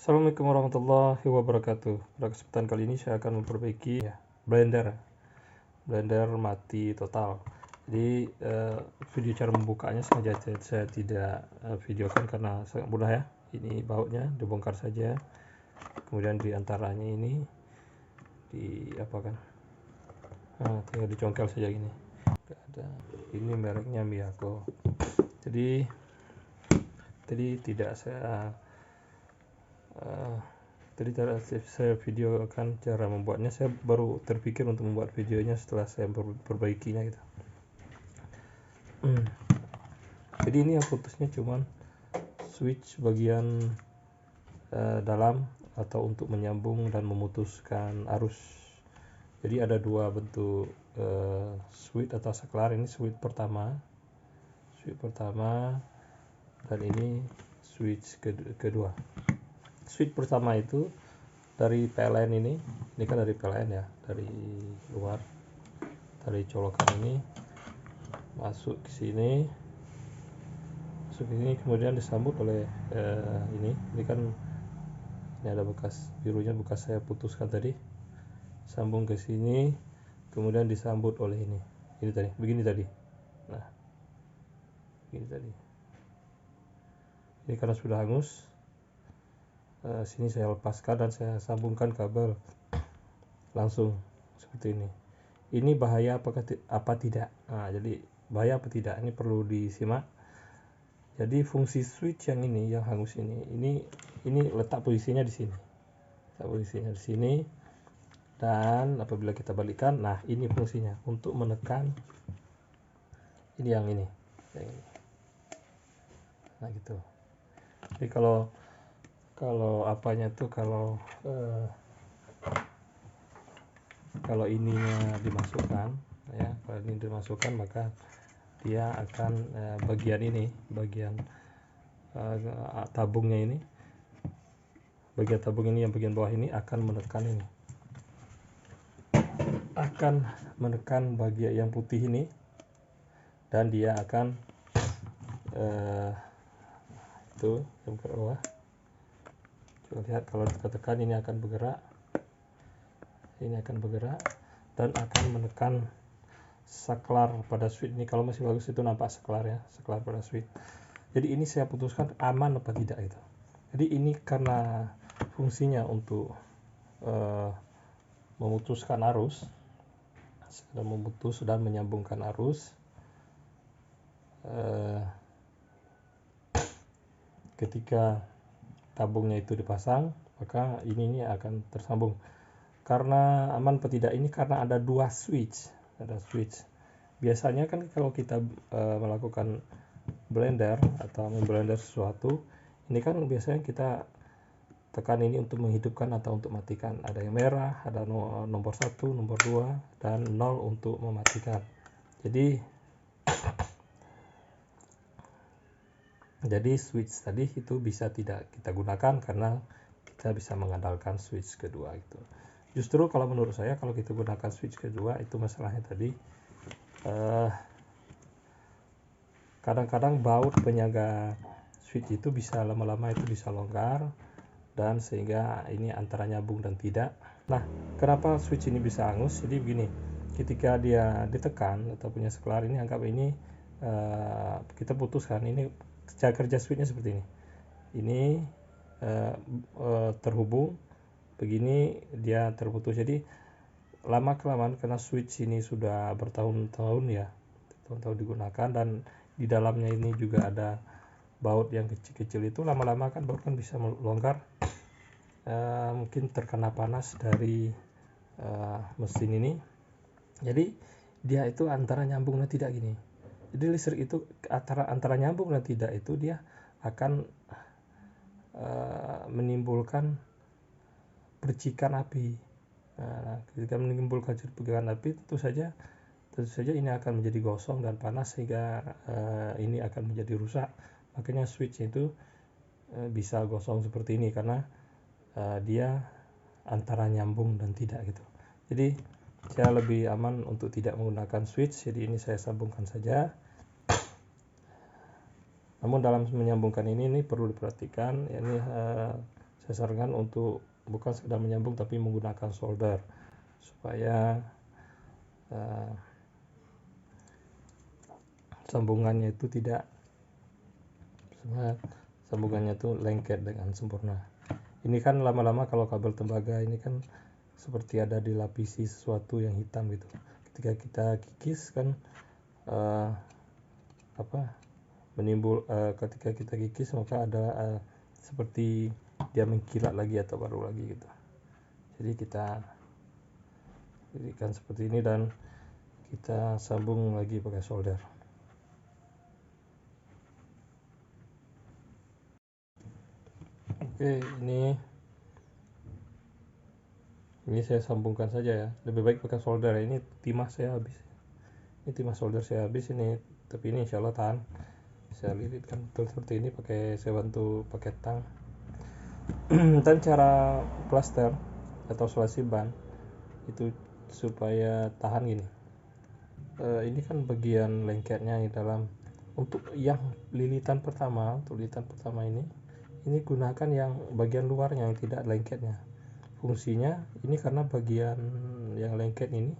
Assalamualaikum warahmatullahi wabarakatuh. Pada kesempatan kali ini saya akan memperbaiki Blender mati total. Jadi video cara membukanya sengaja saya tidak videokan karena sangat mudah ya. Ini bautnya dibongkar saja, kemudian di antaranya ini tinggal dicongkel saja gini. Gak ada. Ini mereknya Miyako. Jadi tidak saya videokan cara membuatnya. Saya baru terpikir untuk membuat videonya setelah saya perbaikinya gitu. Jadi ini yang putusnya cuman switch bagian dalam atau untuk menyambung dan memutuskan arus. Jadi ada dua bentuk switch atau saklar. Ini switch pertama dan ini switch kedua. Switch pertama itu dari PLN ini kan dari PLN ya, dari luar, dari colokan ini masuk ke sini, kemudian disambut oleh ini kan ini ada bekas birunya, bekas saya putuskan tadi, sambung ke sini, kemudian disambut oleh ini tadi, begini tadi. Nah, begini tadi. Ini karena sudah hangus, sini saya lepaskan dan saya sambungkan kabel langsung seperti ini. Ini bahaya apa tidak? Nah, jadi bahaya apa tidak ini perlu disimak. Jadi fungsi switch yang ini, yang hangus ini letak posisinya di sini. Dan apabila kita balikkan, nah ini fungsinya untuk menekan ini yang ini. Nah gitu. Jadi kalau apanya tuh kalau ininya dimasukkan ya, kalau ini dimasukkan maka dia akan bagian tabungnya ini, yang bagian bawah ini akan menekan bagian yang putih ini, dan dia akan yang ke bawah. Coba lihat, kalau kita tekan ini akan bergerak, dan akan menekan saklar pada switch ini. Kalau masih bagus itu nampak saklar pada switch. Jadi ini saya putuskan aman apa tidak itu. Jadi ini karena fungsinya untuk memutuskan arus, memutus dan menyambungkan arus. Ketika tabungnya itu dipasang, maka ini akan tersambung. Karena aman atau tidak ini karena ada dua switch. Biasanya kan kalau kita melakukan blender atau memblender sesuatu, ini kan biasanya kita tekan ini untuk menghidupkan atau untuk matikan. Ada yang merah, ada nomor 1, nomor 2, dan 0 untuk mematikan. Jadi switch tadi itu bisa tidak kita gunakan karena kita bisa mengandalkan switch kedua itu. Justru kalau menurut saya, kalau kita gunakan switch kedua itu masalahnya tadi kadang-kadang baut penyaga switch itu bisa lama-lama itu bisa longgar, dan sehingga ini antara nyambung dan tidak. Nah, kenapa switch ini bisa hangus? Jadi begini, ketika dia ditekan atau punya saklar ini, anggap ini kita putuskan, ini cara kerja switchnya seperti ini. Ini terhubung begini, dia terputus. Jadi lama kelamaan karena switch ini sudah bertahun-tahun digunakan, dan di dalamnya ini juga ada baut yang kecil-kecil, itu lama-lama kan baut kan bisa melonggar, mungkin terkena panas dari mesin ini. Jadi dia itu antara nyambung dan tidak gini. Jadi listrik itu antara nyambung dan tidak itu dia akan menimbulkan percikan api. Nah, ketika menimbulkan percikan api, tentu saja ini akan menjadi gosong dan panas, sehingga ini akan menjadi rusak. Makanya switch itu bisa gosong seperti ini karena dia antara nyambung dan tidak gitu. Jadi saya lebih aman untuk tidak menggunakan switch. Jadi ini saya sambungkan saja. Namun dalam menyambungkan ini perlu diperhatikan. Ini saya sarankan untuk bukan sekedar menyambung tapi menggunakan solder supaya sambungannya itu lengket dengan sempurna. Ini kan lama-lama kalau kabel tembaga ini kan seperti ada dilapisi sesuatu yang hitam gitu. Ketika kita kikis kan ketika kita kikis maka ada seperti dia mengkilat lagi atau baru lagi gitu. Jadi kita jadikan seperti ini dan kita sambung lagi pakai solder. Oke, ini saya sambungkan saja ya. Lebih baik pakai solder. Ini timah saya habis. Ini timah solder saya habis ini, tapi ini insya Allah tahan. Saya lilitkan betul seperti ini, saya bantu pakai tang. Dan cara plaster atau selasi ban itu supaya tahan gini. Ini kan bagian lengketnya di dalam. Untuk yang lilitan pertama ini gunakan yang bagian luarnya yang tidak lengketnya. Fungsinya ini karena bagian yang lengket ini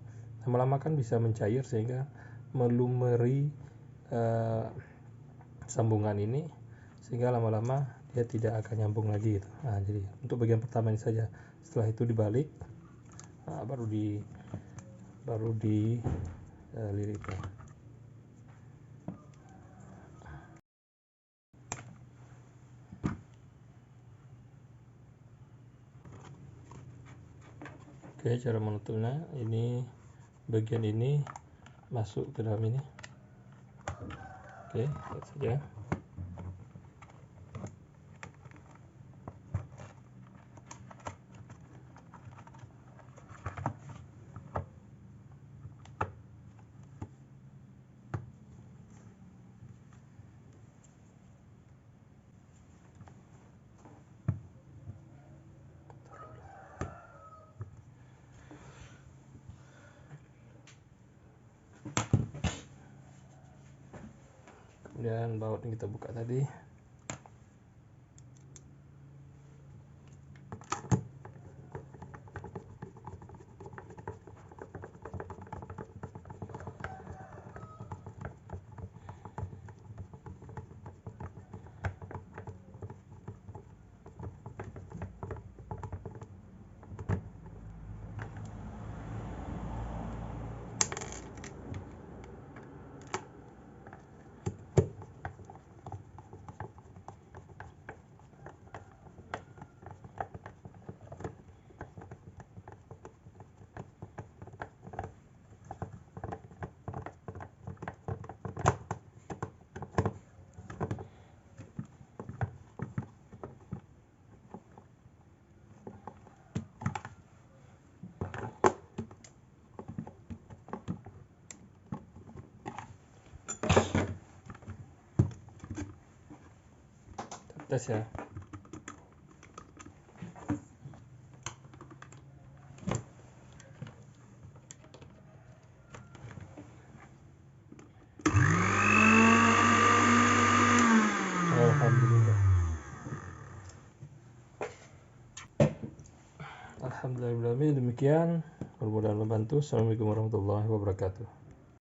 lama-lama kan bisa mencair sehingga melumeri sambungan ini, sehingga lama-lama dia tidak akan nyambung lagi gitu. Nah, jadi untuk bagian pertama ini saja. Setelah itu dibalik, baru dililitkan. Oke, cara menutupnya ini bagian ini masuk ke dalam ini. Oke, lihat saja. Kemudian baut yang kita buka tadi. Tes ya. Alhamdulillah, demikian. Mudah-mudahan membantu. Assalamualaikum warahmatullahi wabarakatuh.